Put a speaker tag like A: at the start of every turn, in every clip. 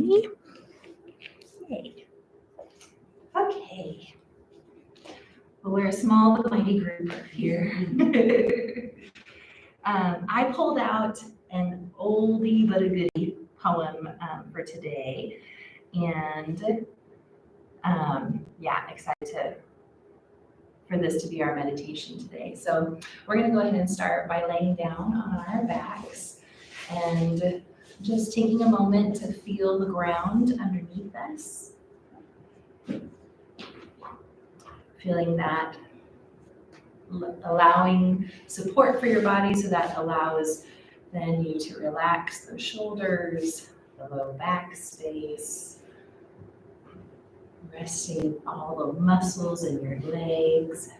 A: me. Yay. Okay. Well, we're a small but mighty group here. I pulled out an oldie but a goodie poem for today, and excited for this to be our meditation today. So we're going to go ahead and start by laying down on our backs and just taking a moment to feel the ground underneath us. Feeling that, allowing support for your body, so that allows then you to relax the shoulders, the low back space, resting all the muscles in your legs,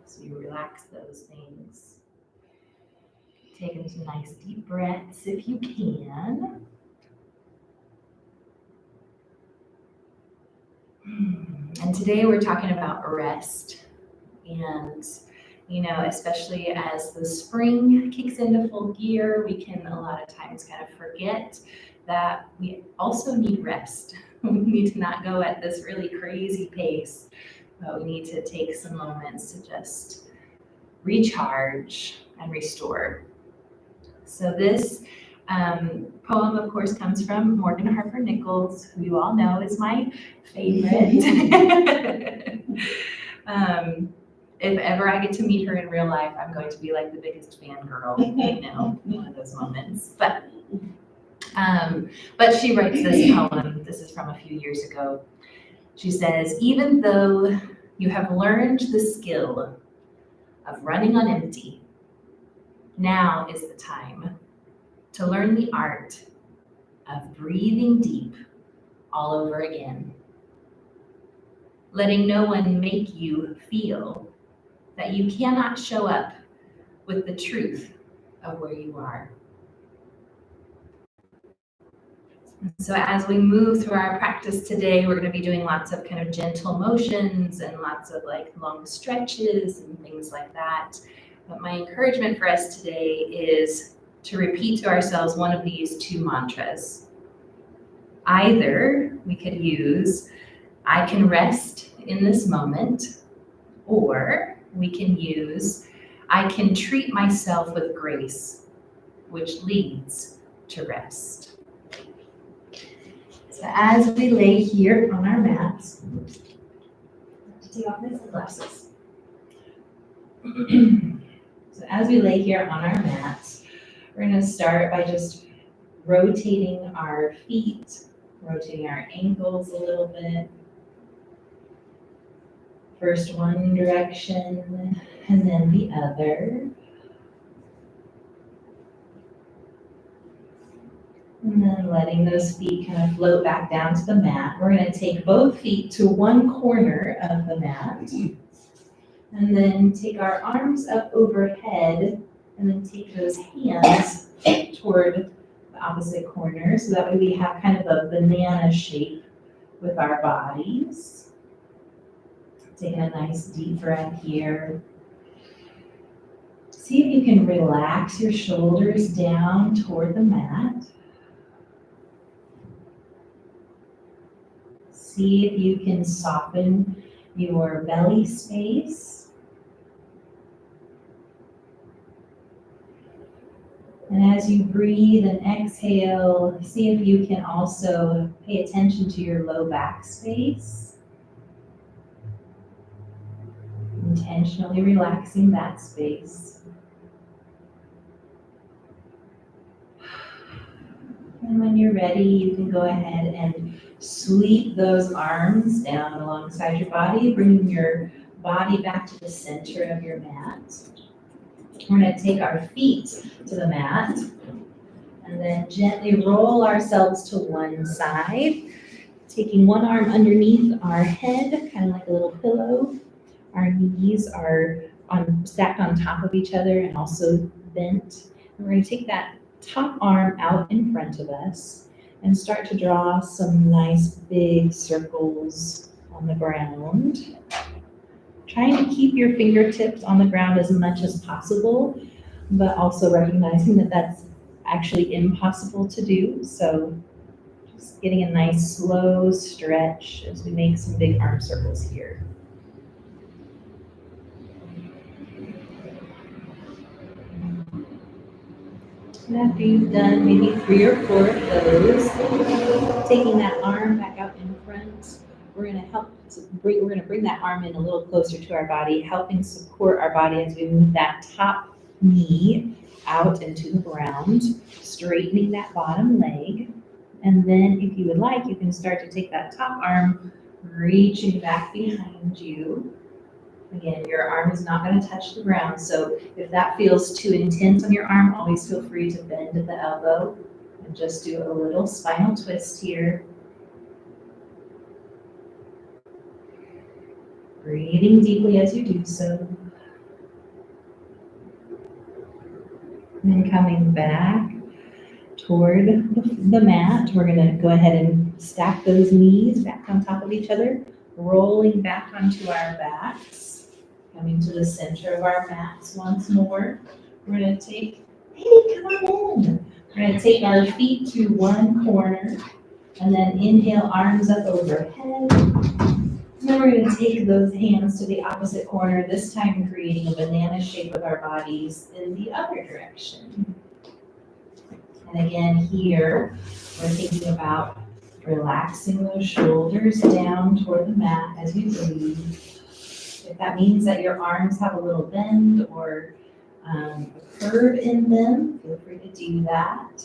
A: so you relax those things. Taking some nice deep breaths if you can. And today we're talking about rest. And, especially as the spring kicks into full gear, we can a lot of times kind of forget that we also need rest. We need to not go at this really crazy pace, but we need to take some moments to just recharge and restore. So this poem, of course, comes from Morgan Harper Nichols, who you all know is my favorite. If ever I get to meet her in real life, I'm going to be like the biggest fangirl, one of those moments. But she writes this poem. This is from a few years ago. She says, "Even though you have learned the skill of running on empty, now is the time to learn the art of breathing deep all over again. Letting no one make you feel that you cannot show up with the truth of where you are." So as we move through our practice today, we're going to be doing lots of kind of gentle motions and lots of long stretches and things like that. But my encouragement for us today is to repeat to ourselves one of these two mantras. Either we could use, "I can rest in this moment," or we can use, "I can treat myself with grace," which leads to rest. So as we lay here on our mats, take off my sunglasses. So as we lay here on our mats, we're going to start by just rotating our feet, rotating our ankles a little bit. First one direction and then the other. And then letting those feet kind of float back down to the mat. We're going to take both feet to one corner of the mat. And then take our arms up overhead and then take those hands toward the opposite corner. So that way we have kind of a banana shape with our bodies. Taking a nice deep breath here. See if you can relax your shoulders down toward the mat. See if you can soften your belly space. And as you breathe and exhale, see if you can also pay attention to your low back space. Intentionally relaxing that space. And when you're ready, you can go ahead and sweep those arms down alongside your body, bringing your body back to the center of your mat. We're going to take our feet to the mat and then gently roll ourselves to one side, taking one arm underneath our head, kind of like a little pillow. Our knees are stacked on top of each other and also bent. And we're going to take that top arm out in front of us and start to draw some nice big circles on the ground. Trying to keep your fingertips on the ground as much as possible, but also recognizing that that's actually impossible to do. So Just getting a nice slow stretch as we make some big arm circles here. And after you've done maybe 3 or 4 of those, taking that arm back out in front, we're gonna bring that arm in a little closer to our body, helping support our body as we move that top knee out into the ground, straightening that bottom leg. And then if you would like, you can start to take that top arm, reaching back behind you. Again, your arm is not going to touch the ground, so if that feels too intense on your arm, always feel free to bend at the elbow and just do a little spinal twist here. Breathing deeply as you do so. And then coming back toward the mat, we're going to go ahead and stack those knees back on top of each other, rolling back onto our backs. Coming to the center of our mats once more. We're going to take, hey, come on in. We're going to take our feet to one corner and then inhale, arms up overhead. And then we're going to take those hands to the opposite corner, this time creating a banana shape with our bodies in the other direction. And again, here, we're thinking about relaxing those shoulders down toward the mat as we breathe. If that means that your arms have a little bend or a curve in them, feel free to do that.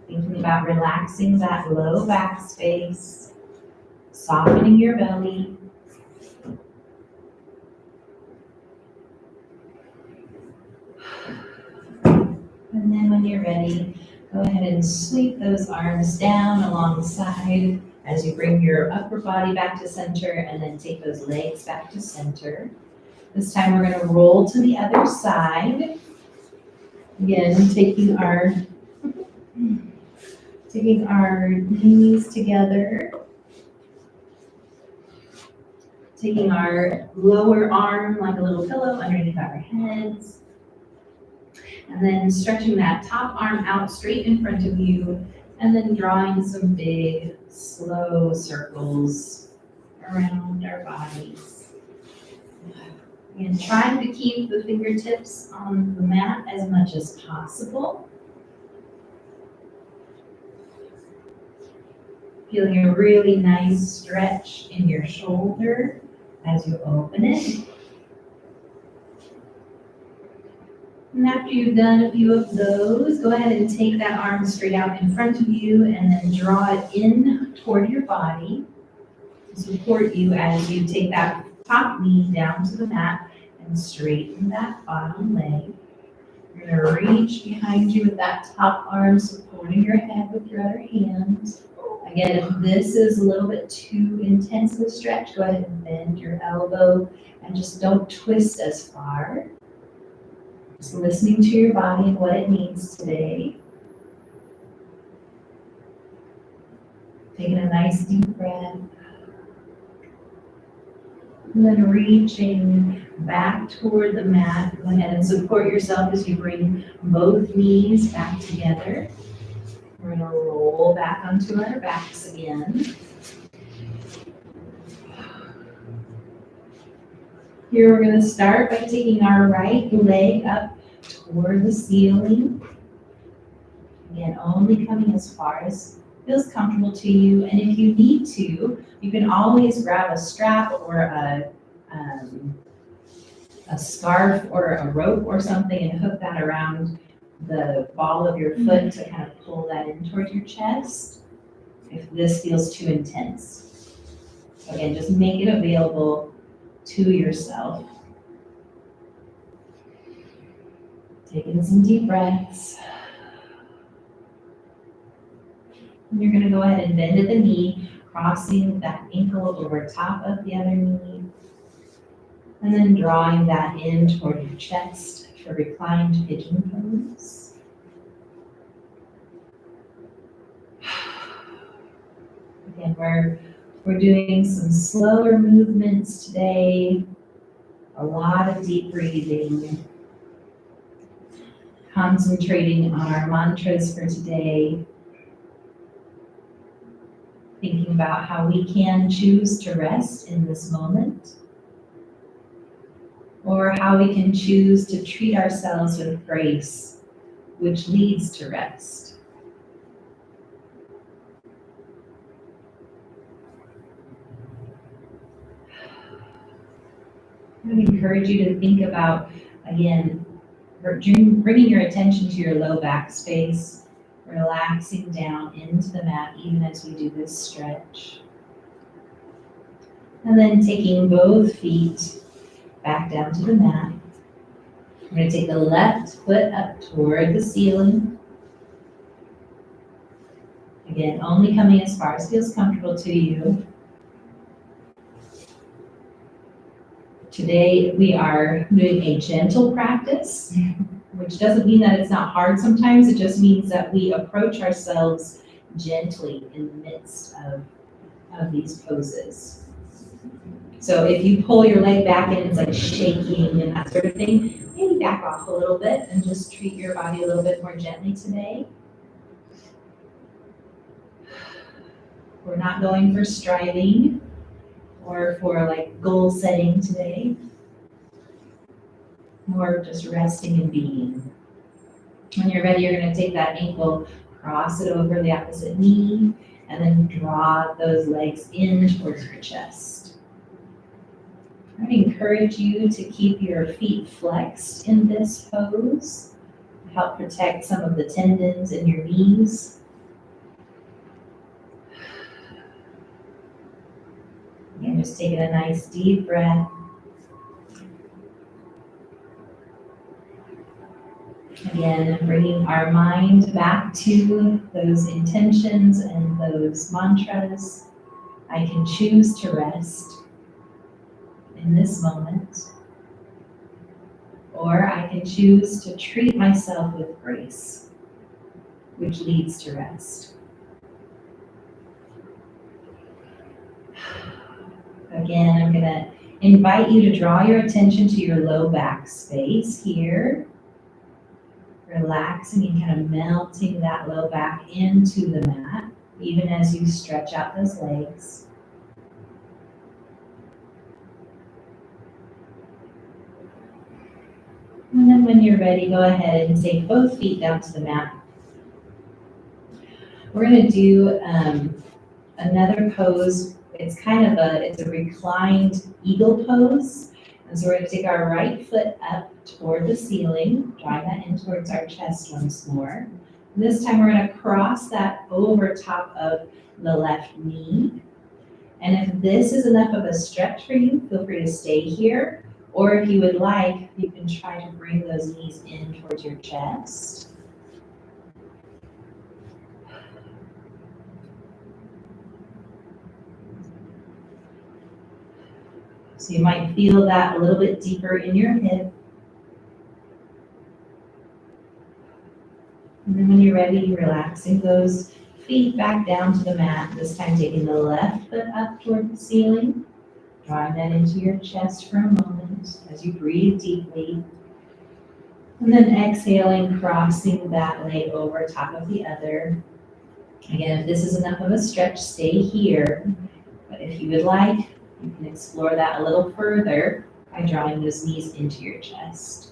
A: Thinking about relaxing that low back space, softening your belly. And then when you're ready, go ahead and sweep those arms down alongside as you bring your upper body back to center and then take those legs back to center. This time we're going to roll to the other side. Again, taking our knees together. Taking our lower arm like a little pillow underneath our heads. And then stretching that top arm out straight in front of you. And then drawing some big, slow circles around our bodies. And trying to keep the fingertips on the mat as much as possible. Feeling a really nice stretch in your shoulder as you open it. And after you've done a few of those, go ahead and take that arm straight out in front of you and then draw it in toward your body to support you as you take that top knee down to the mat and straighten that bottom leg. You're going to reach behind you with that top arm supporting your head with your other hand. Again, if this is a little bit too intense of a stretch, go ahead and bend your elbow and just don't twist as far. Just listening to your body and what it needs today. Taking a nice deep breath. And then reaching back toward the mat. Go ahead and support yourself as you bring both knees back together. We're going to roll back onto our backs again. Here we're going to start by taking our right leg up toward the ceiling. Again, only coming as far as feels comfortable to you. And if you need to, you can always grab a strap or a scarf or a rope or something and hook that around the ball of your foot to kind of pull that in towards your chest if this feels too intense. So again, just make it available to yourself. Taking some deep breaths. And you're going to go ahead and bend at the knee, crossing that ankle over top of the other knee. And then drawing that in toward your chest for reclined pigeon pose. Again, we're doing some slower movements today, a lot of deep breathing. concentrating on our mantras for today, thinking about how we can choose to rest in this moment, or how we can choose to treat ourselves with grace, which leads to rest. I would encourage you to think about, again, bringing your attention to your low back space, relaxing down into the mat even as we do this stretch. And then taking both feet back down to the mat. We're going to take the left foot up toward the ceiling. Again, only coming as far as feels comfortable to you. Today we are doing a gentle practice, which doesn't mean that it's not hard sometimes. It just means that we approach ourselves gently in the midst of these poses. So if you pull your leg back and it's like shaking and that sort of thing, maybe back off a little bit and just treat your body a little bit more gently today. We're not going for striving or for like goal setting today. More just resting and being. When you're ready, you're going to take that ankle, cross it over the opposite knee, and then draw those legs in towards your chest. I encourage you to keep your feet flexed in this pose to help protect some of the tendons in your knees. Again, just taking a nice deep breath. Again, bringing our mind back to those intentions and those mantras. I can choose to rest in this moment, or I can choose to treat myself with grace, which leads to rest. Again, I'm going to invite you to draw your attention to your low back space here. Relaxing and kind of melting that low back into the mat, even as you stretch out those legs. And then when you're ready, go ahead and take both feet down to the mat. We're going to do another pose. It's kind of it's a reclined eagle pose. And so we're going to take our right foot up toward the ceiling, drawing that in towards our chest once more. And this time we're going to cross that over top of the left knee. And if this is enough of a stretch for you, feel free to stay here. Or if you would like, you can try to bring those knees in towards your chest. So you might feel that a little bit deeper in your hip. And then when you're ready, relaxing those feet back down to the mat, this time taking the left foot up toward the ceiling, drawing that into your chest for a moment as you breathe deeply. And then exhaling, crossing that leg over top of the other. Again, if this is enough of a stretch, stay here. But if you would like, you can explore that a little further by drawing those knees into your chest.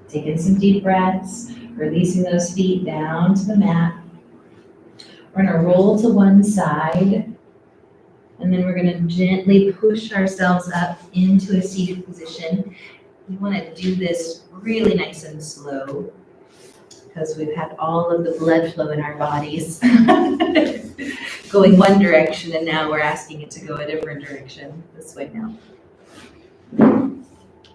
A: Taking some deep breaths, releasing those feet down to the mat. We're going to roll to one side, and then we're going to gently push ourselves up into a seated position. We want to do this really nice and slow because we've had all of the blood flow in our bodies going one direction, and now we're asking it to go a different direction this way now.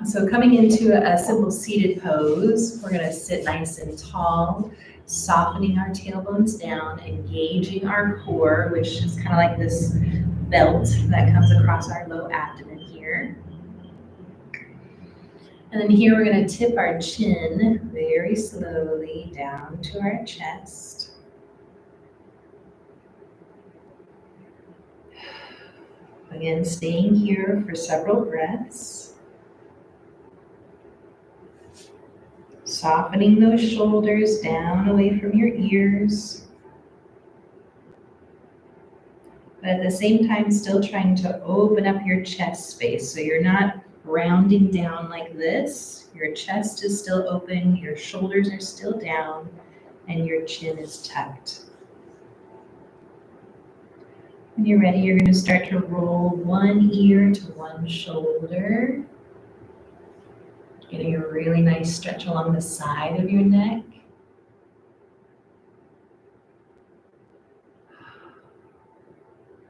A: So coming into a simple seated pose, we're going to sit nice and tall, softening our tailbones down, engaging our core, which is kind of like this belt that comes across our low abdomen here. And then here we're going to tip our chin very slowly down to our chest. Again, staying here for several breaths. Softening those shoulders down away from your ears. But at the same time, still trying to open up your chest space. So you're not rounding down like this. Your chest is still open, your shoulders are still down, and your chin is tucked. When you're ready, you're going to start to roll one ear to one shoulder. Getting a really nice stretch along the side of your neck.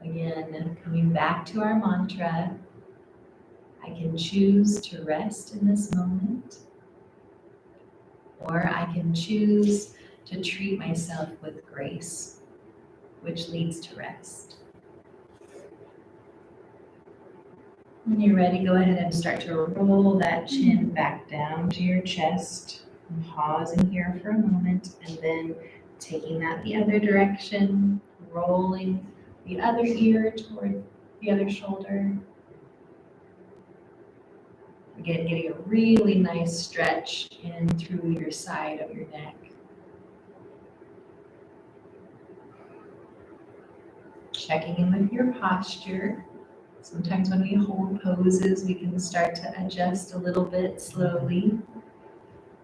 A: Again, coming back to our mantra, I can choose to rest in this moment, or I can choose to treat myself with grace, which leads to rest. When you're ready, go ahead and start to roll that chin back down to your chest. Pausing here for a moment, and then taking that the other direction, rolling the other ear toward the other shoulder. Again, getting a really nice stretch in through your side of your neck. Checking in with your posture. Sometimes when we hold poses, we can start to adjust a little bit slowly.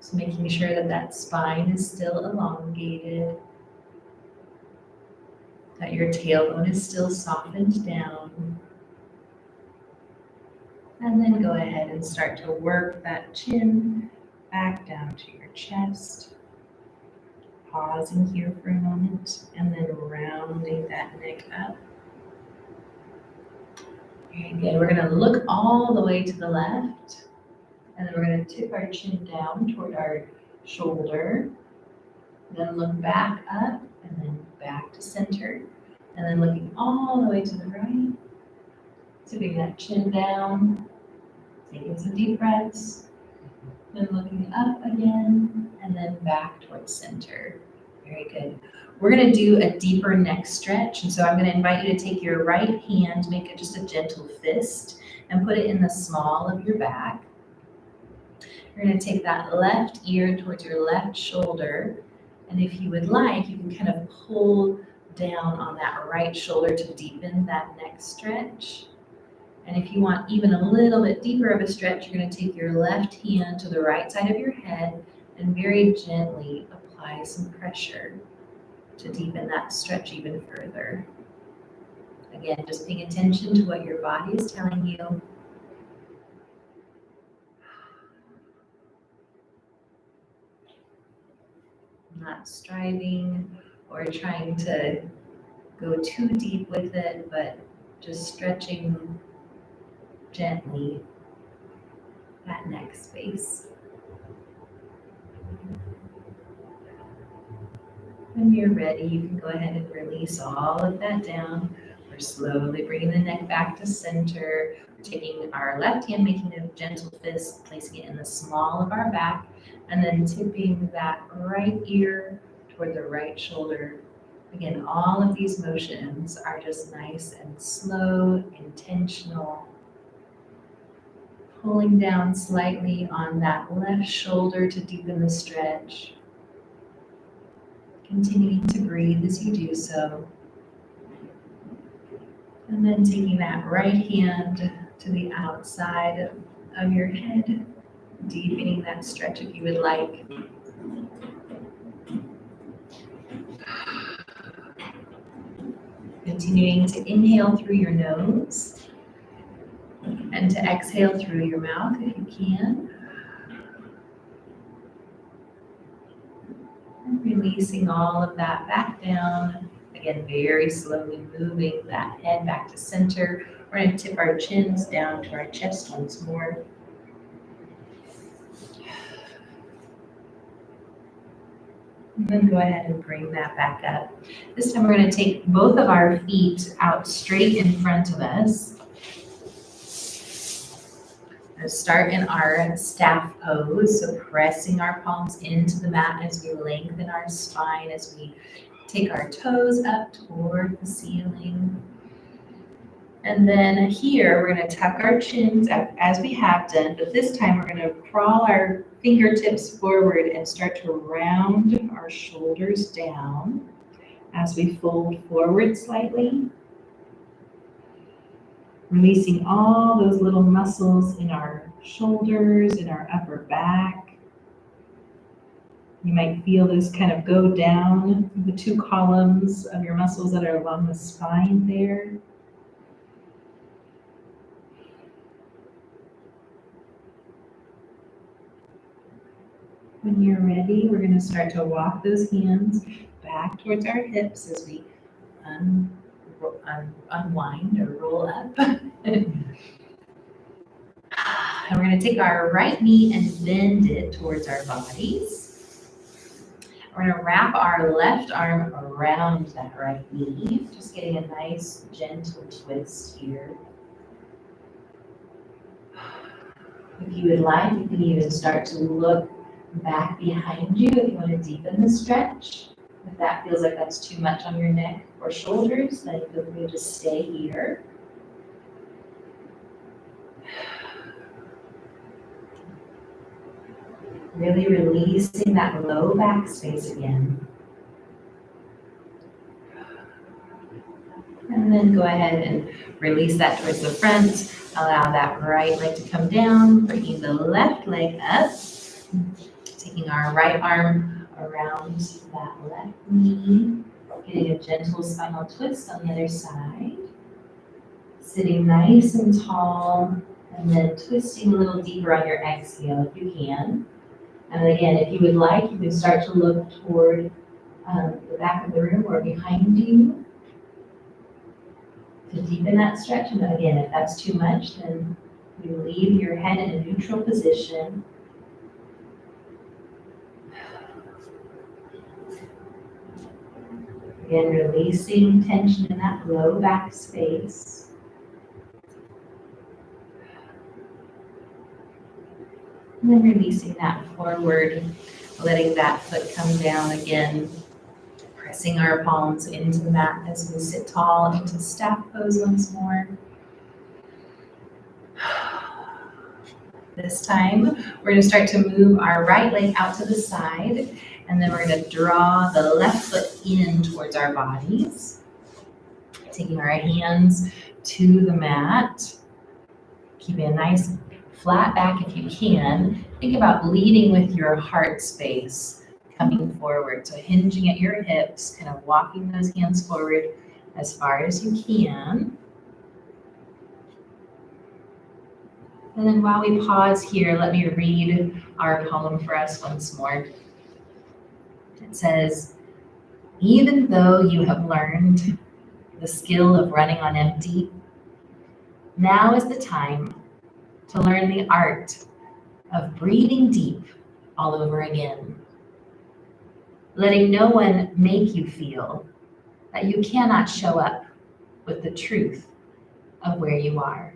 A: So making sure that that spine is still elongated, that your tailbone is still softened down. And then go ahead and start to work that chin back down to your chest. Pausing here for a moment and then rounding that neck up. Very good. We're going to look all the way to the left. And then we're going to tip our chin down toward our shoulder. Then look back up and then back to center. And then looking all the way to the right. Tipping that chin down. Taking some deep breaths. Then looking up again. And then back towards center. Very good. We're going to do a deeper neck stretch. And so I'm going to invite you to take your right hand, make it just a gentle fist, and put it in the small of your back. You're going to take that left ear towards your left shoulder. And if you would like, you can kind of pull down on that right shoulder to deepen that neck stretch. And if you want even a little bit deeper of a stretch, you're going to take your left hand to the right side of your head and very gently apply some pressure to deepen that stretch even further. Again, just paying attention to what your body is telling you. Not striving or trying to go too deep with it, but just stretching gently that neck space. When you're ready, you can go ahead and release all of that down. We're slowly bringing the neck back to center. We're taking our left hand, making a gentle fist, placing it in the small of our back, and then tipping that right ear toward the right shoulder. Again, all of these motions are just nice and slow, intentional. Pulling down slightly on that left shoulder to deepen the stretch. Continuing to breathe as you do so. And then taking that right hand to the outside of your head, deepening that stretch if you would like. Continuing to inhale through your nose and to exhale through your mouth if you can. And releasing all of that back down. Again, very slowly moving that head back to center. We're going to tip our chins down to our chest once more. And then go ahead and bring that back up. This time we're going to take both of our feet out straight in front of us. Let's start in our staff pose, so pressing our palms into the mat as we lengthen our spine, as we take our toes up toward the ceiling. And then here, we're gonna tuck our chins as we have done, but this time we're gonna crawl our fingertips forward and start to round our shoulders down as we fold forward slightly. Releasing all those little muscles in our shoulders, in our upper back. You might feel this kind of go down the two columns of your muscles that are along the spine there. When you're ready, we're going to start to walk those hands back towards our hips as we unwind or roll up. And we're going to take our right knee and bend it towards our bodies. We're going to wrap our left arm around that right knee, just getting a nice gentle twist here. If you would like, you can even start to look back behind you if you want to deepen the stretch. If that feels like that's too much on your neck or shoulders, then feel free to stay here. Really releasing that low back space again. And then go ahead and release that towards the front. Allow that right leg to come down, bringing the left leg up. Taking our right arm around that left knee, getting a gentle spinal twist on the other side. Sitting nice and tall, and then twisting a little deeper on your exhale if you can. And again, if you would like, you can start to look toward the back of the room or behind you to deepen that stretch. And again, if that's too much, then you leave your head in a neutral position. Again, releasing tension in that low back space. And then releasing that forward, letting that foot come down again. Pressing our palms into the mat as we sit tall into staff pose once more. This time, we're going to start to move our right leg out to the side, and then we're going to draw the left foot in towards our bodies. Taking our hands to the mat, keeping a nice flat back if you can. Think about leading with your heart space, coming forward. So hinging at your hips, kind of walking those hands forward as far as you can. And then while we pause here, let me read our poem for us once more. It says, even though you have learned the skill of running on empty, now is the time to learn the art of breathing deep all over again. Letting no one make you feel that you cannot show up with the truth of where you are.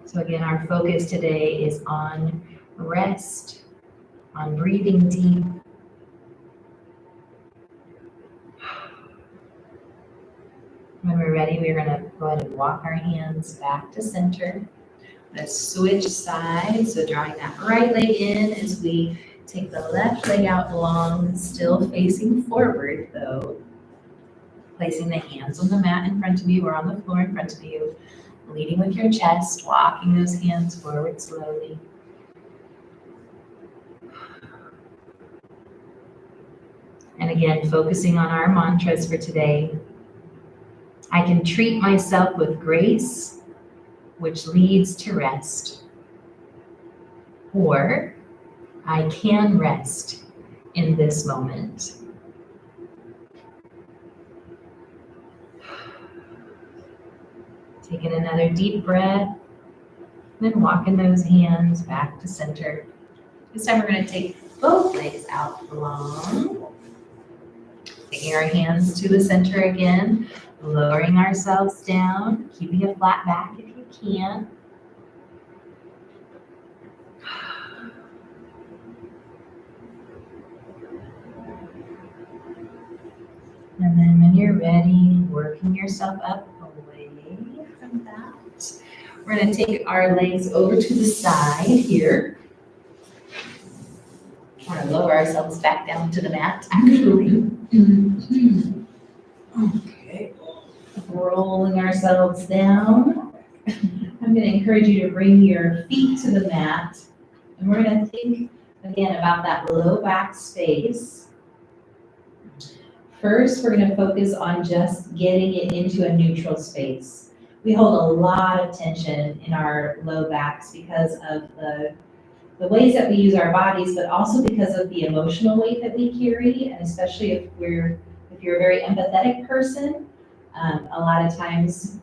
A: So again, our focus today is on rest, on breathing deep. When we're ready, we're going to go ahead and walk our hands back to center. Let's switch sides, so drawing that right leg in as we take the left leg out long, still facing forward though. Placing the hands on the mat in front of you or on the floor in front of you. Leading with your chest, walking those hands forward slowly. And again, focusing on our mantras for today. I can treat myself with grace, which leads to rest. Or I can rest in this moment. Taking another deep breath, then walking those hands back to center. This time we're going to take both legs out long. Taking our hands to the center again, lowering ourselves down, keeping a flat back if you can. And then when you're ready, working yourself up away from that. We're going to take our legs over to the side here. We're going to lower ourselves back down to the mat, actually. Okay. Rolling ourselves down. I'm going to encourage you to bring your feet to the mat. And we're going to think again about that low back space. First, we're going to focus on just getting it into a neutral space. We hold a lot of tension in our low backs because of the ways that we use our bodies, but also because of the emotional weight that we carry, and especially if you're a very empathetic person, a lot of times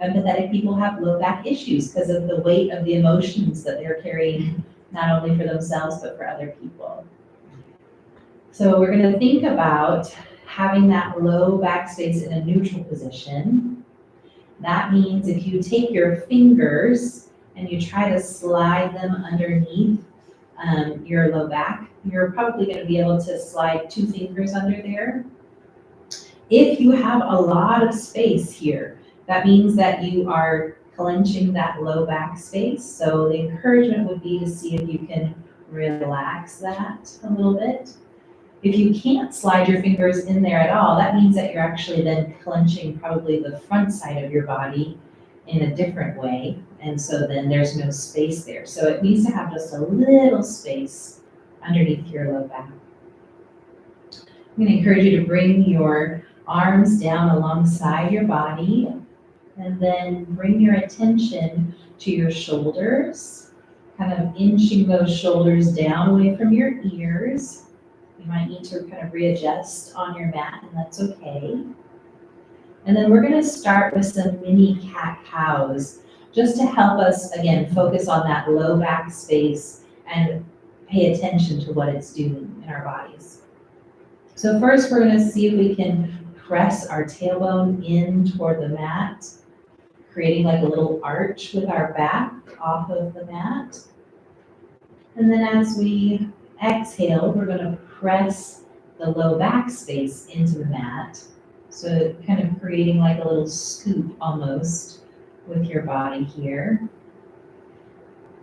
A: empathetic people have low back issues because of the weight of the emotions that they're carrying, not only for themselves, but for other people. So we're going to think about having that low back space in a neutral position. That means if you take your fingers and you try to slide them underneath your low back, you're probably going to be able to slide 2 fingers under there. If you have a lot of space here, that means that you are clenching that low back space. So the encouragement would be to see if you can relax that a little bit. If you can't slide your fingers in there at all, that means that you're actually then clenching probably the front side of your body in a different way. And so then there's no space there. So it needs to have just a little space underneath your low back. I'm going to encourage you to bring your arms down alongside your body and then bring your attention to your shoulders, kind of inching those shoulders down away from your ears. You might need to kind of readjust on your mat, and that's okay. And then we're going to start with some mini cat-cows, just to help us, again, focus on that low back space and pay attention to what it's doing in our bodies. So first, we're going to see if we can press our tailbone in toward the mat, creating like a little arch with our back off of the mat. And then as we exhale, we're going to press the low back space into the mat. So kind of creating like a little scoop almost with your body here.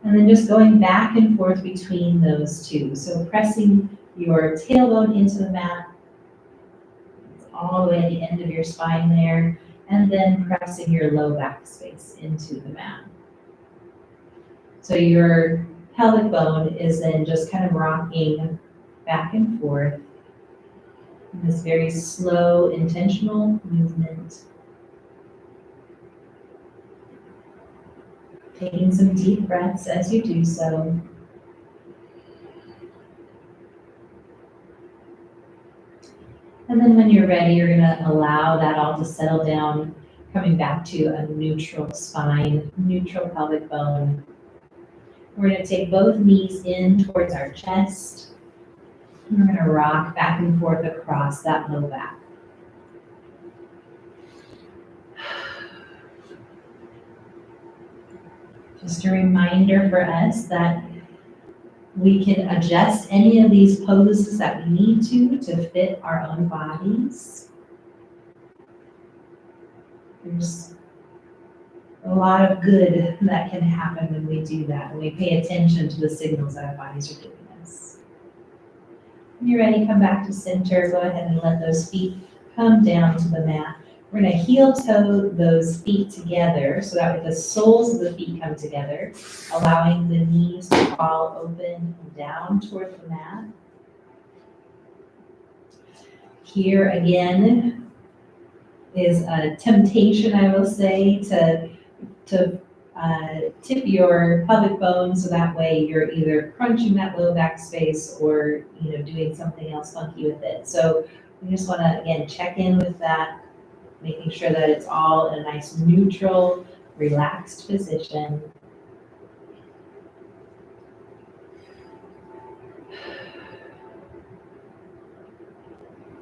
A: And then just going back and forth between those two. So pressing your tailbone into the mat, all the way at the end of your spine there, and then pressing your low back space into the mat. So your pelvic bone is then just kind of rocking back and forth in this very slow, intentional movement. Taking some deep breaths as you do so. And then when you're ready, you're going to allow that all to settle down, coming back to a neutral spine, neutral pelvic bone. We're going to take both knees in towards our chest. And we're going to rock back and forth across that low back. Just a reminder for us that we can adjust any of these poses that we need to fit our own bodies. There's a lot of good that can happen when we do that, when we pay attention to the signals that our bodies are giving us. When you're ready, come back to center. Go ahead and let those feet come down to the mat. We're going to heel toe those feet together so that the soles of the feet come together, allowing the knees to fall open and down toward the mat. Here again is a temptation, I will say, to tip your pelvic bone so that way you're either crunching that low back space or doing something else funky with it. So we just want to again check in with that, making sure that it's all in a nice neutral, relaxed position.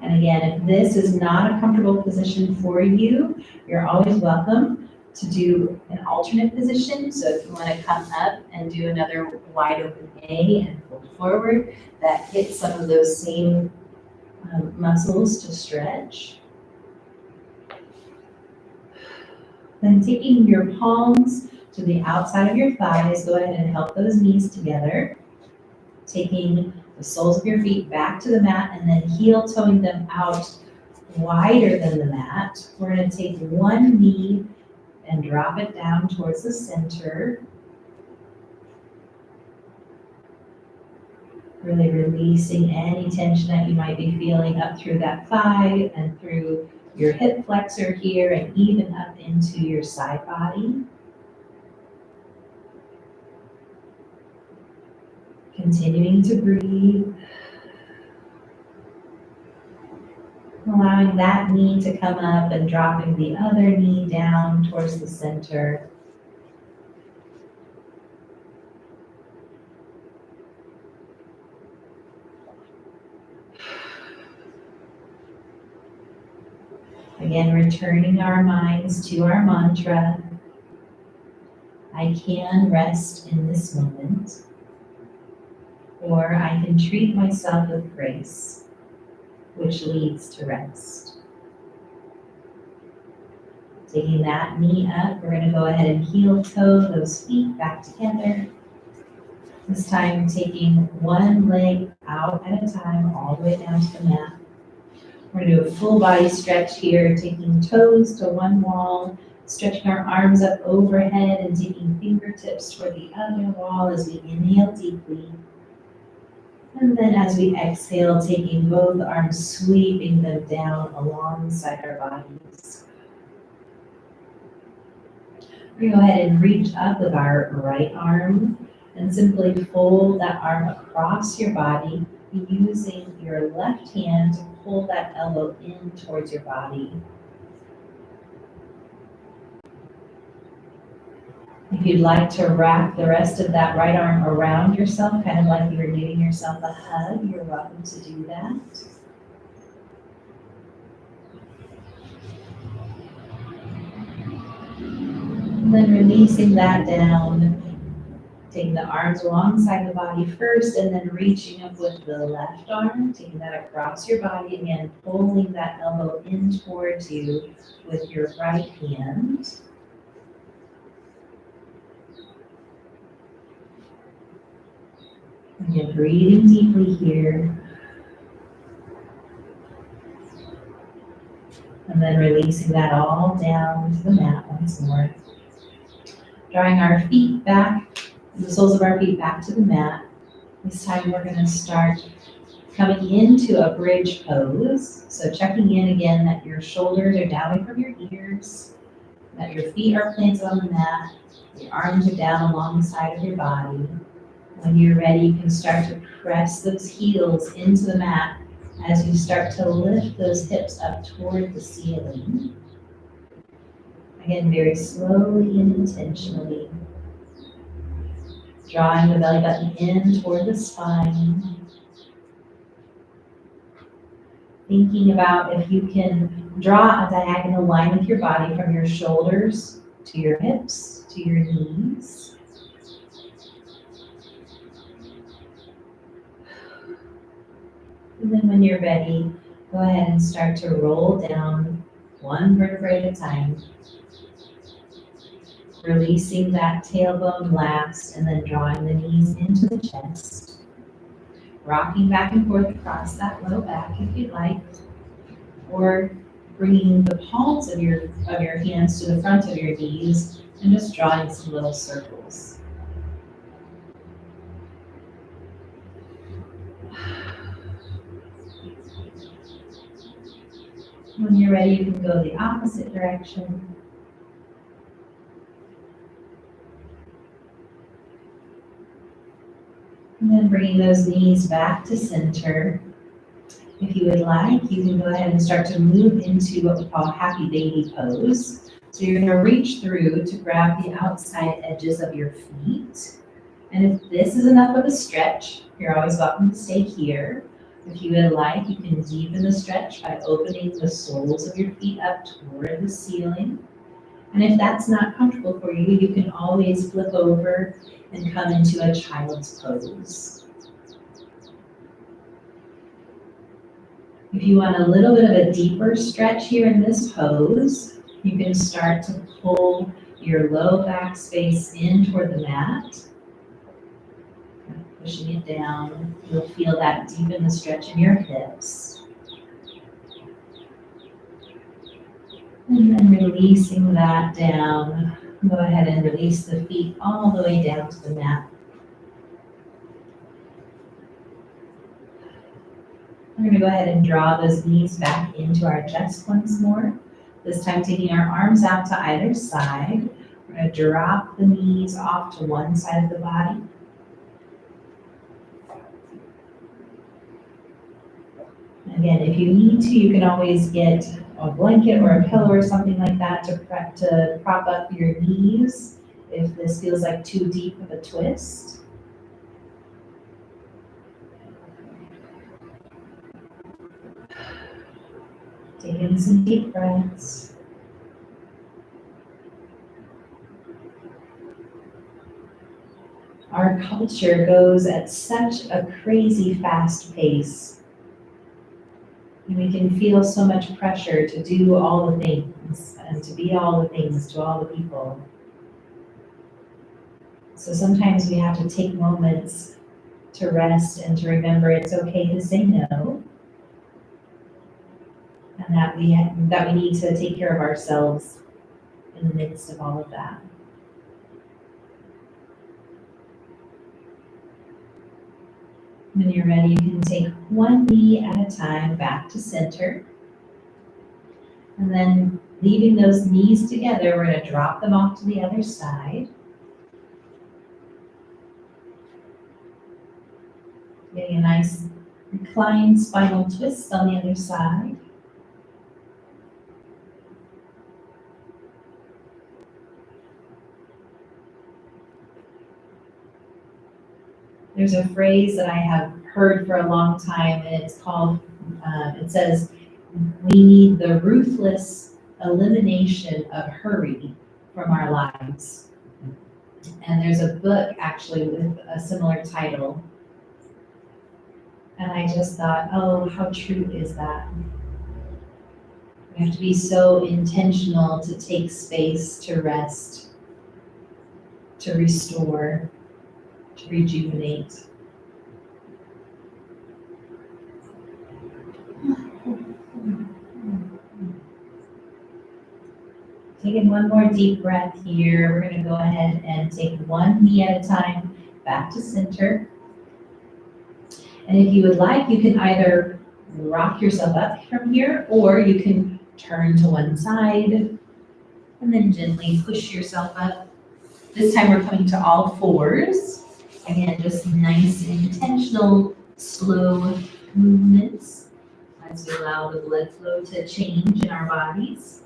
A: And again, if this is not a comfortable position for you, you're always welcome to do an alternate position. So if you want to come up and do another wide open A and fold forward, that hits some of those same muscles to stretch. Then taking your palms to the outside of your thighs, go ahead and help those knees together. Taking the soles of your feet back to the mat and then heel toeing them out wider than the mat. We're going to take one knee and drop it down towards the center. Really releasing any tension that you might be feeling up through that thigh and through your hip flexor here and even up into your side body. Continuing to breathe. Allowing that knee to come up and dropping the other knee down towards the center. Again, returning our minds to our mantra. I can rest in this moment, or I can treat myself with grace, which leads to rest. Taking that knee up, we're going to go ahead and heel toe those feet back together. This time taking one leg out at a time, all the way down to the mat. We're going to do a full body stretch here, taking toes to one wall, stretching our arms up overhead and taking fingertips toward the other wall as we inhale deeply. And then as we exhale, taking both arms, sweeping them down alongside our bodies. We're going to go ahead and reach up with our right arm and simply fold that arm across your body, using your left hand to pull that elbow in towards your body. If you'd like to wrap the rest of that right arm around yourself, kind of like you were giving yourself a hug, you're welcome to do that. And then releasing that down, taking the arms alongside the body first, and then reaching up with the left arm, taking that across your body, again, pulling that elbow in towards you with your right hand. Again, breathing deeply here. And then releasing that all down to the mat once more. Drawing our feet back, the soles of our feet back to the mat. This time we're going to start coming into a bridge pose. So checking in again that your shoulders are down away from your ears, that your feet are planted on the mat, your arms are down along the side of your body. When you're ready, you can start to press those heels into the mat as you start to lift those hips up toward the ceiling. Again, very slowly and intentionally. Drawing the belly button in toward the spine. Thinking about if you can draw a diagonal line with your body from your shoulders to your hips, to your knees. And then when you're ready, go ahead and start to roll down one vertebrae at a time. Releasing that tailbone last and then drawing the knees into the chest. Rocking back and forth across that low back if you'd like. Or bringing the palms of your hands to the front of your knees and just drawing some little circles. When you're ready, you can go the opposite direction. And then bringing those knees back to center. If you would like, you can go ahead and start to move into what we call happy baby pose. So you're going to reach through to grab the outside edges of your feet. And if this is enough of a stretch, you're always welcome to stay here. If you would like, you can deepen the stretch by opening the soles of your feet up toward the ceiling. And if that's not comfortable for you, you can always flip over and come into a child's pose. If you want a little bit of a deeper stretch here in this pose, You can start to pull your low back space in toward the mat. Pushing it down. You'll feel that deepen the stretch in your hips. And then releasing that down. Go ahead and release the feet all the way down to the mat. We're going to go ahead and draw those knees back into our chest once more. This time taking our arms out to either side. We're going to drop the knees off to one side of the body. Again, if you need to, you can always get a blanket or a pillow or something like that to prop up your knees if this feels like too deep of a twist. Take in some deep breaths. Our culture goes at such a crazy fast pace. And we can feel so much pressure to do all the things and to be all the things to all the people. So sometimes we have to take moments to rest and to remember it's okay to say no. And that we need to take care of ourselves in the midst of all of that. When you're ready, you can take one knee at a time back to center. And then leaving those knees together, we're going to drop them off to the other side. Getting a nice reclined spinal twist on the other side. There's a phrase that I have heard for a long time, and it's called, it says, we need the ruthless elimination of hurry from our lives. And there's a book actually with a similar title. And I just thought, oh, how true is that? We have to be so intentional to take space, to rest, to restore, to rejuvenate. Taking one more deep breath here. We're going to go ahead and take one knee at a time back to center. And if you would like, you can either rock yourself up from here, or you can turn to one side and then gently push yourself up. This time we're coming to all fours. Again, just nice, intentional, slow movements as we allow the blood flow to change in our bodies.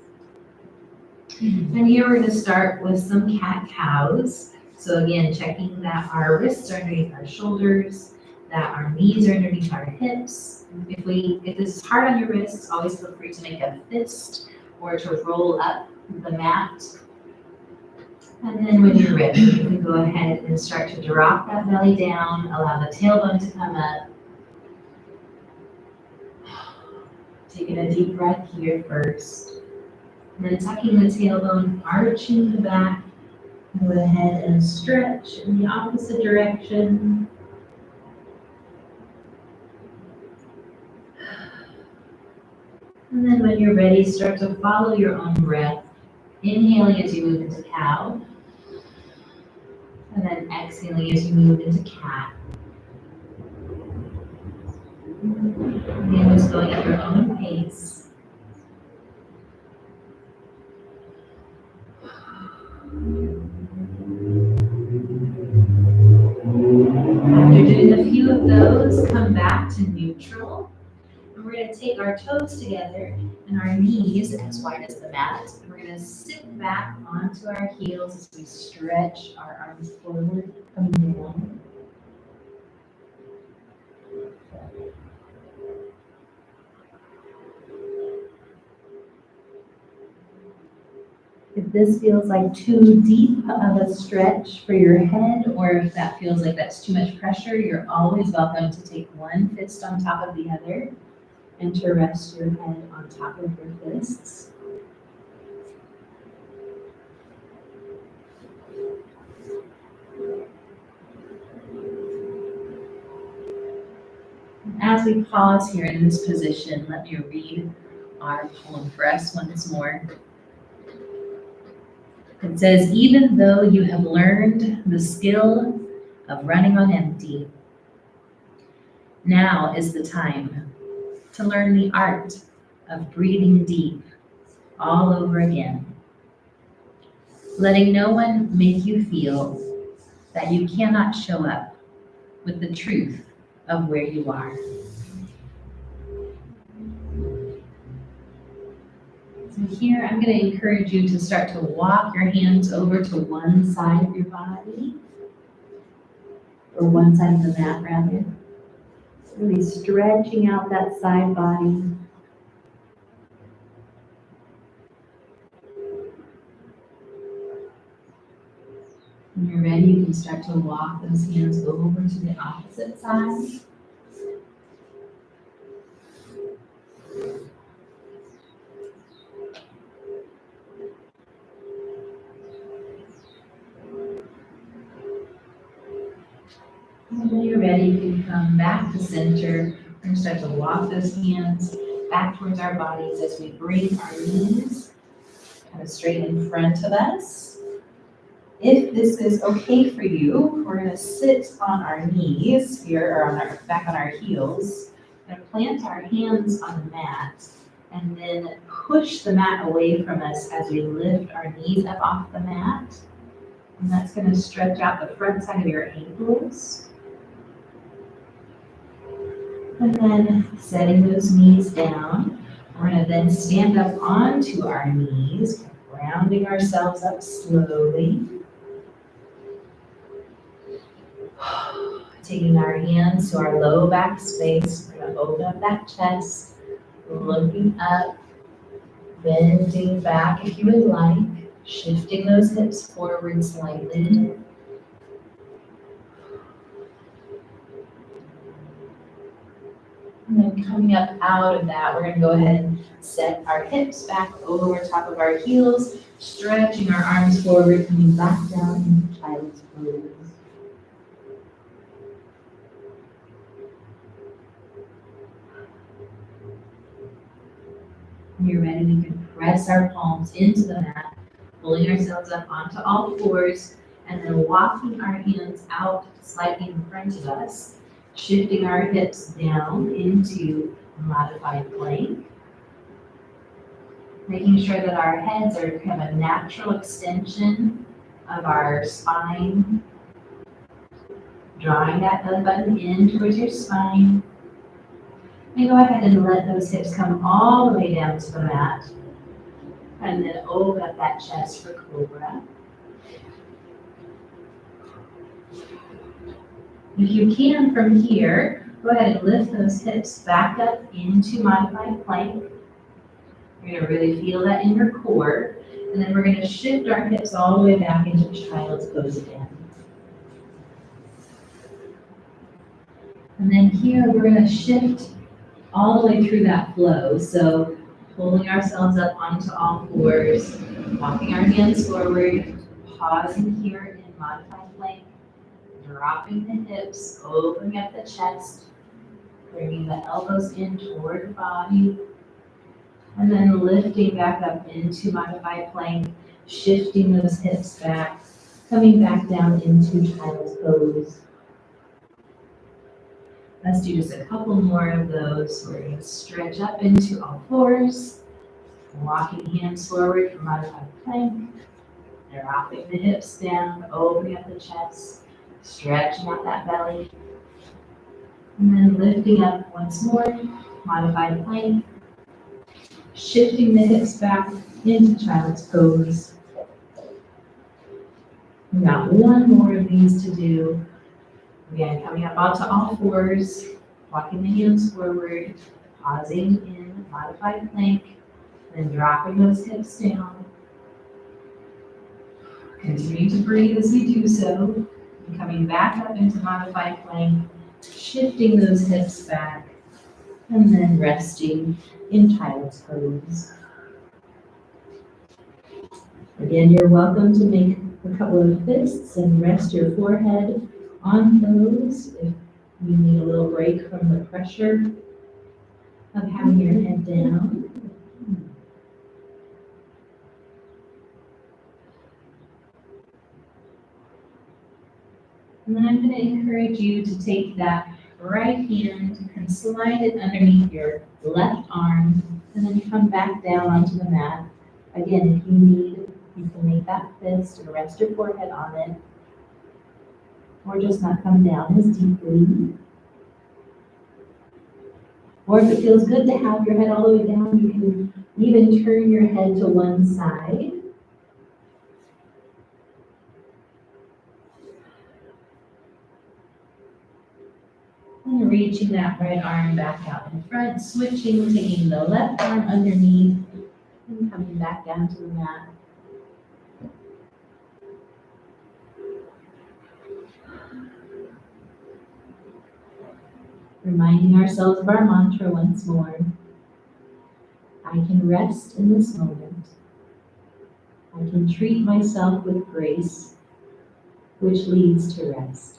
A: And here we're going to start with some cat-cows. So again, checking that our wrists are underneath our shoulders, that our knees are underneath our hips. If this is hard on your wrists, always feel free to make a fist or to roll up the mat. And then when you're ready, you can go ahead and start to drop that belly down, allow the tailbone to come up. Taking a deep breath here first. And then tucking the tailbone, arching the back. Go ahead and stretch in the opposite direction. And then when you're ready, start to follow your own breath. Inhaling as you move into cow. And then exhaling as you move into cat. Again, just going at your own pace. After doing a few of those, come back to neutral. And we're going to take our toes together and our knees as wide as the mat. And we're going to sit back onto our heels as we stretch our arms forward, coming down. If this feels like too deep of a stretch for your head, or if that feels like that's too much pressure, you're always welcome to take one fist on top of the other and to rest your head on top of your fists.
B: we pause here in this position, let me read our poem for us once more. It says, even though you have learned the skill of running on empty, now is the time to learn the art of breathing deep all over again, letting no one make you feel that you cannot show up with the truth of where you are. So here, I'm going to encourage you to start to walk your hands over to one side of your body, or one side of the mat rather. Really stretching out that side body. When you're ready, you can start to walk those hands over to the opposite side. And when you're ready, you can come back to center. We're going to start to walk those hands back towards our bodies as we bring our knees kind of straight in front of us. If this is okay for you, we're going to sit on our knees here, or on back on our heels, and plant our hands on the mat, and then push the mat away from us as we lift our knees up off the mat. And that's going to stretch out the front side of your ankles. And then setting those knees down, we're going to then stand up onto our knees, rounding ourselves up slowly. Taking our hands to our low back space, we're going to open up that chest, looking up, bending back if you would like, shifting those hips forward slightly. And then coming up out of that, we're going to go ahead and set our hips back over top of our heels, stretching our arms forward, coming back down into child's pose. When you're ready, we can press our palms into the mat, pulling ourselves up onto all fours, and then walking our hands out slightly in front of us, shifting our hips down into modified plank. Making sure that our heads are kind of a natural extension of our spine. Drawing that belly button in towards your spine. And go ahead and let those hips come all the way down to the mat. And then open up that chest for cobra. If you can from here, go ahead and lift those hips back up into modified plank. You're going to really feel that in your core. And then we're going to shift our hips all the way back into child's pose again. And then here we're going to shift all the way through that flow. So pulling ourselves up onto all fours, walking our hands forward, pausing here in modified plank, dropping the hips, opening up the chest, bringing the elbows in toward the body, and then lifting back up into modified plank, shifting those hips back, coming back down into child's pose. Let's do just a couple more of those. We're going to stretch up into all fours, walking hands forward for modified plank, dropping the hips down, opening up the chest, stretching out that belly, and then lifting up once more, modified plank, shifting the hips back into child's pose. We've got one more of these to do. Again, coming up onto all fours, walking the hands forward, pausing in modified plank, then dropping those hips down. Continue to breathe as we do so, and coming back up into modified plank, shifting those hips back, and then resting in child's pose. Again, you're welcome to make a couple of fists and rest your forehead on those if
A: You need a little break from the pressure of having your head down. And then I'm going to encourage you to take that right hand and slide it underneath your left arm, and then come back down onto the mat. Again, if you need, you can make that fist and rest your forehead on it, or just not come down as deeply. Or if it feels good to have your head all the way down, you can even turn your head to one side. And reaching that right arm back out in front, switching, taking the left arm underneath, and coming back down to the mat. Reminding ourselves of our mantra once more. I can rest in this moment. I can treat myself with grace, which leads to rest.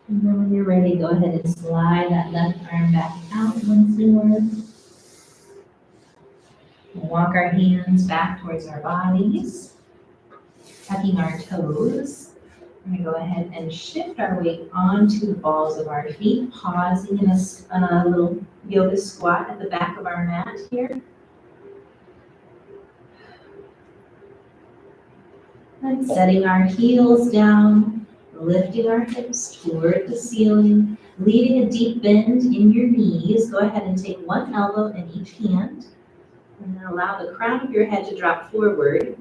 A: And then when you're ready, go ahead and slide that left arm back out once more. We'll walk our hands back towards our bodies, tucking our toes. We're going to go ahead and shift our weight onto the balls of our feet, pausing in a little yoga squat at the back of our mat here. And setting our heels down, lifting our hips toward the ceiling, leaving a deep bend in your knees. Go ahead and take one elbow in each hand, and then allow the crown of your head to drop forward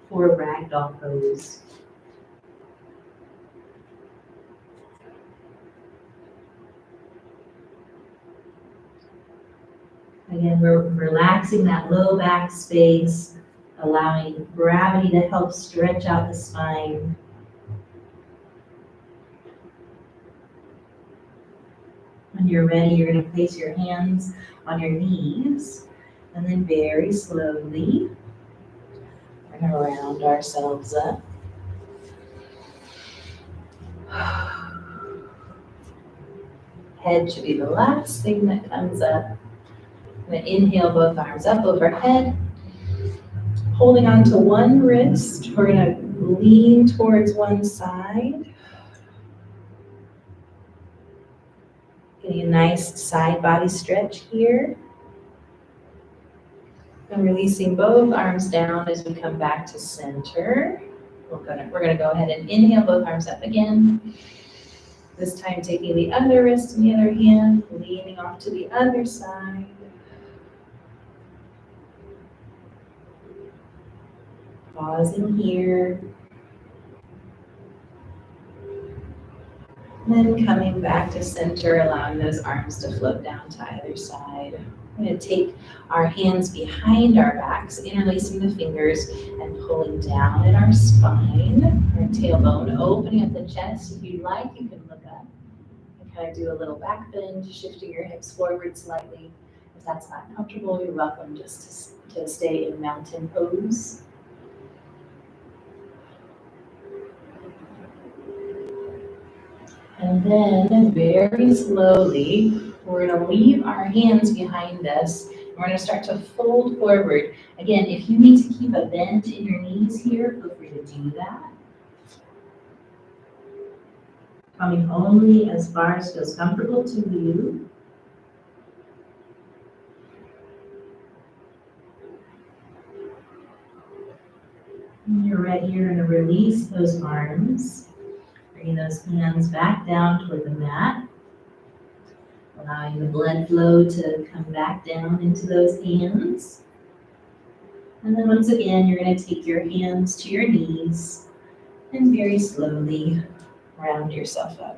A: for ragdoll pose. Again, we're relaxing that low back space, allowing gravity to help stretch out the spine. When you're ready, you're going to place your hands on your knees, and then very slowly, we're going to round ourselves up. Head should be the last thing that comes up. I'm going to inhale both arms up overhead. Holding on to one wrist, we're going to lean towards one side. Getting a nice side body stretch here. And releasing both arms down as we come back to center. We're gonna go ahead and inhale both arms up again. This time taking the other wrist in the other hand, leaning off to the other side. Pausing here. Then coming back to center, allowing those arms to float down to either side. We're going to take our hands behind our backs, interlacing the fingers and pulling down in our spine. Our tailbone opening up the chest. If you'd like, you can look up and kind of do a little back bend, shifting your hips forward slightly. If that's not comfortable, you're welcome just to stay in mountain pose. And then very slowly, we're going to leave our hands behind us. And we're going to start to fold forward. Again, if you need to keep a bend in your knees here, feel free to do that. Coming only as far as feels comfortable to you. When you're ready, you're going to release those arms. Bring those hands back down toward the mat, allowing the blood flow to come back down into those hands. And then once again, you're going to take your hands to your knees and very slowly round yourself up.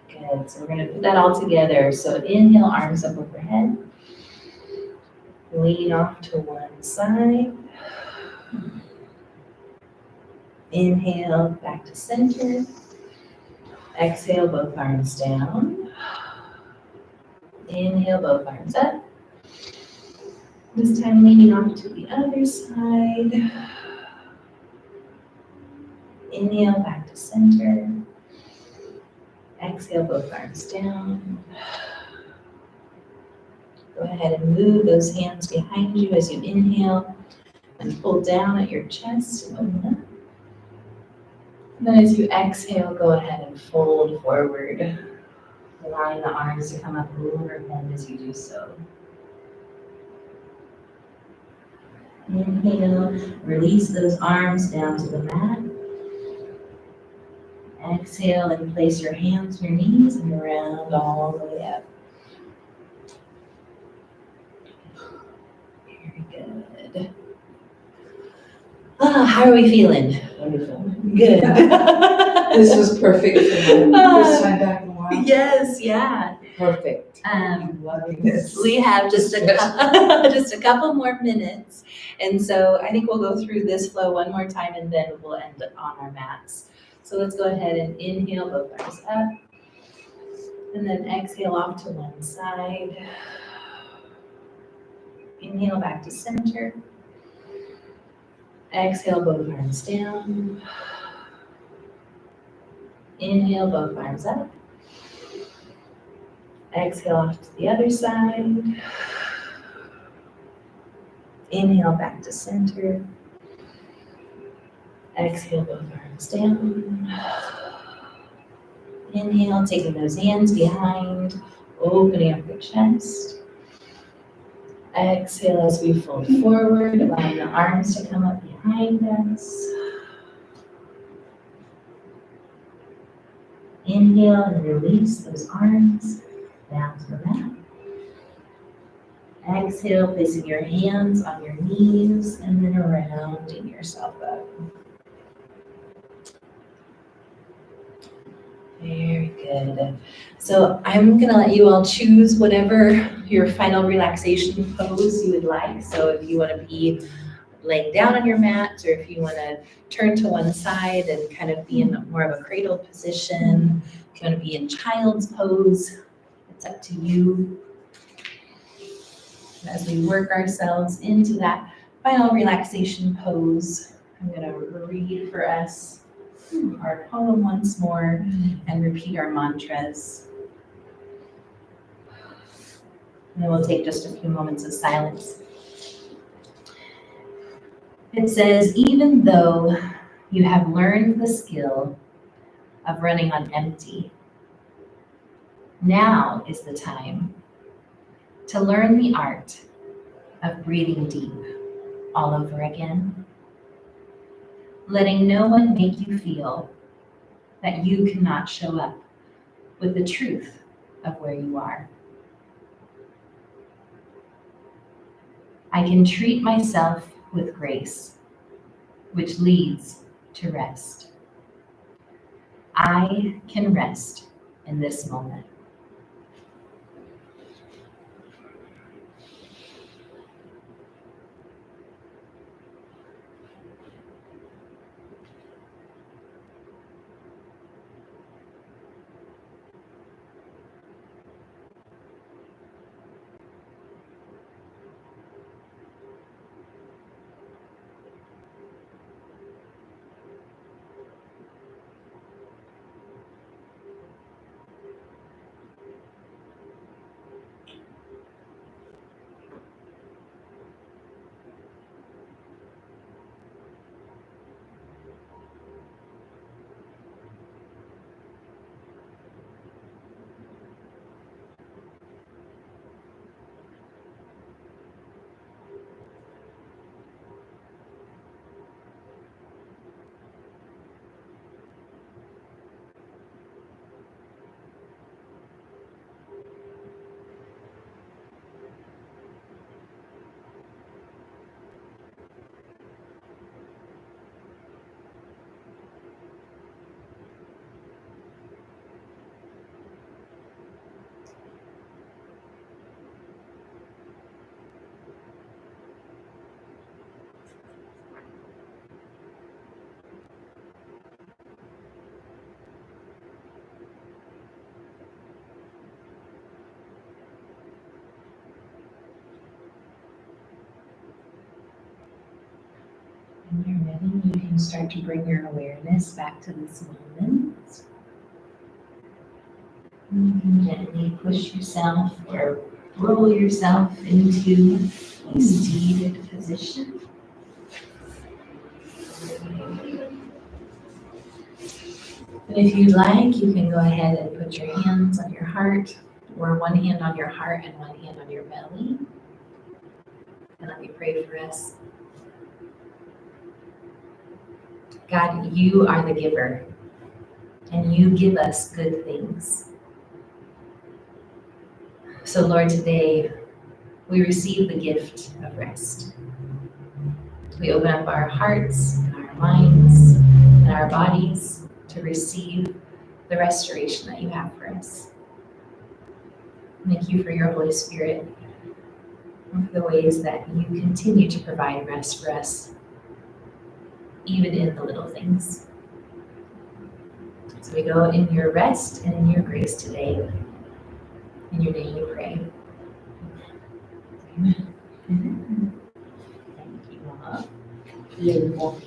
A: Good, so we're going to put that all together. So inhale, arms up overhead. Lean off to one side. Inhale, back to center. Exhale, both arms down. Inhale, both arms up. This time leaning off to the other side. Inhale, back to center. Exhale, both arms down. Go ahead and move those hands behind you as you inhale and pull down at your chest and open up. And then as you exhale, go ahead and fold forward, allowing the arms to come up overhead as you do so. Inhale, release those arms down to the mat. Exhale and place your hands on your knees and around all the way up. Very good. How are we feeling?
C: Wonderful.
A: Good.
C: This was perfect for me. First time back in a while.
A: Yes, yeah.
C: Perfect. I'm loving this.
A: We have just a couple more minutes, and so I think we'll go through this flow one more time, and then we'll end on our mats. So let's go ahead and inhale, both arms up, and then exhale off to one side. Inhale back to center. Exhale, both arms down. Inhale, both arms up. Exhale off to the other side. Inhale back to center. Exhale, both arms down. Inhale, taking those hands behind, opening up your chest. Exhale as we fold forward, allowing the arms to come up behind us. Inhale and release those arms down to the mat. Exhale, placing your hands on your knees and then rounding yourself up. Very good. So I'm gonna let you all choose whatever your final relaxation pose you would like. So if you wanna be laying down on your mat, or if you wanna turn to one side and kind of be in more of a cradle position, if you wanna be in child's pose, it's up to you. As we work ourselves into that final relaxation pose, I'm gonna read for us our poem once more and repeat our mantras. And then we'll take just a few moments of silence. It says, even though you have learned the skill of running on empty, now is the time to learn the art of breathing deep all over again, letting no one make you feel that you cannot show up with the truth of where you are. I can treat myself with grace, which leads to rest. I can rest in this moment.
B: When you're ready, you can start to bring your awareness back to this moment. You can gently push yourself or roll yourself into a seated position. And if you'd like, you can go ahead and put your hands on your heart, or one hand on your heart and one hand on your belly. And let me pray for us. God, you are the giver, and you give us good things. So Lord, today we receive the gift of rest. We open up our hearts, our minds, and our bodies to receive the restoration that you have for us. Thank you for your Holy Spirit and for the ways that you continue to provide rest for us, even in the little things. So we go in your rest and in your grace today. In your name we pray. Amen.
A: Thank you, Mom. Beautiful.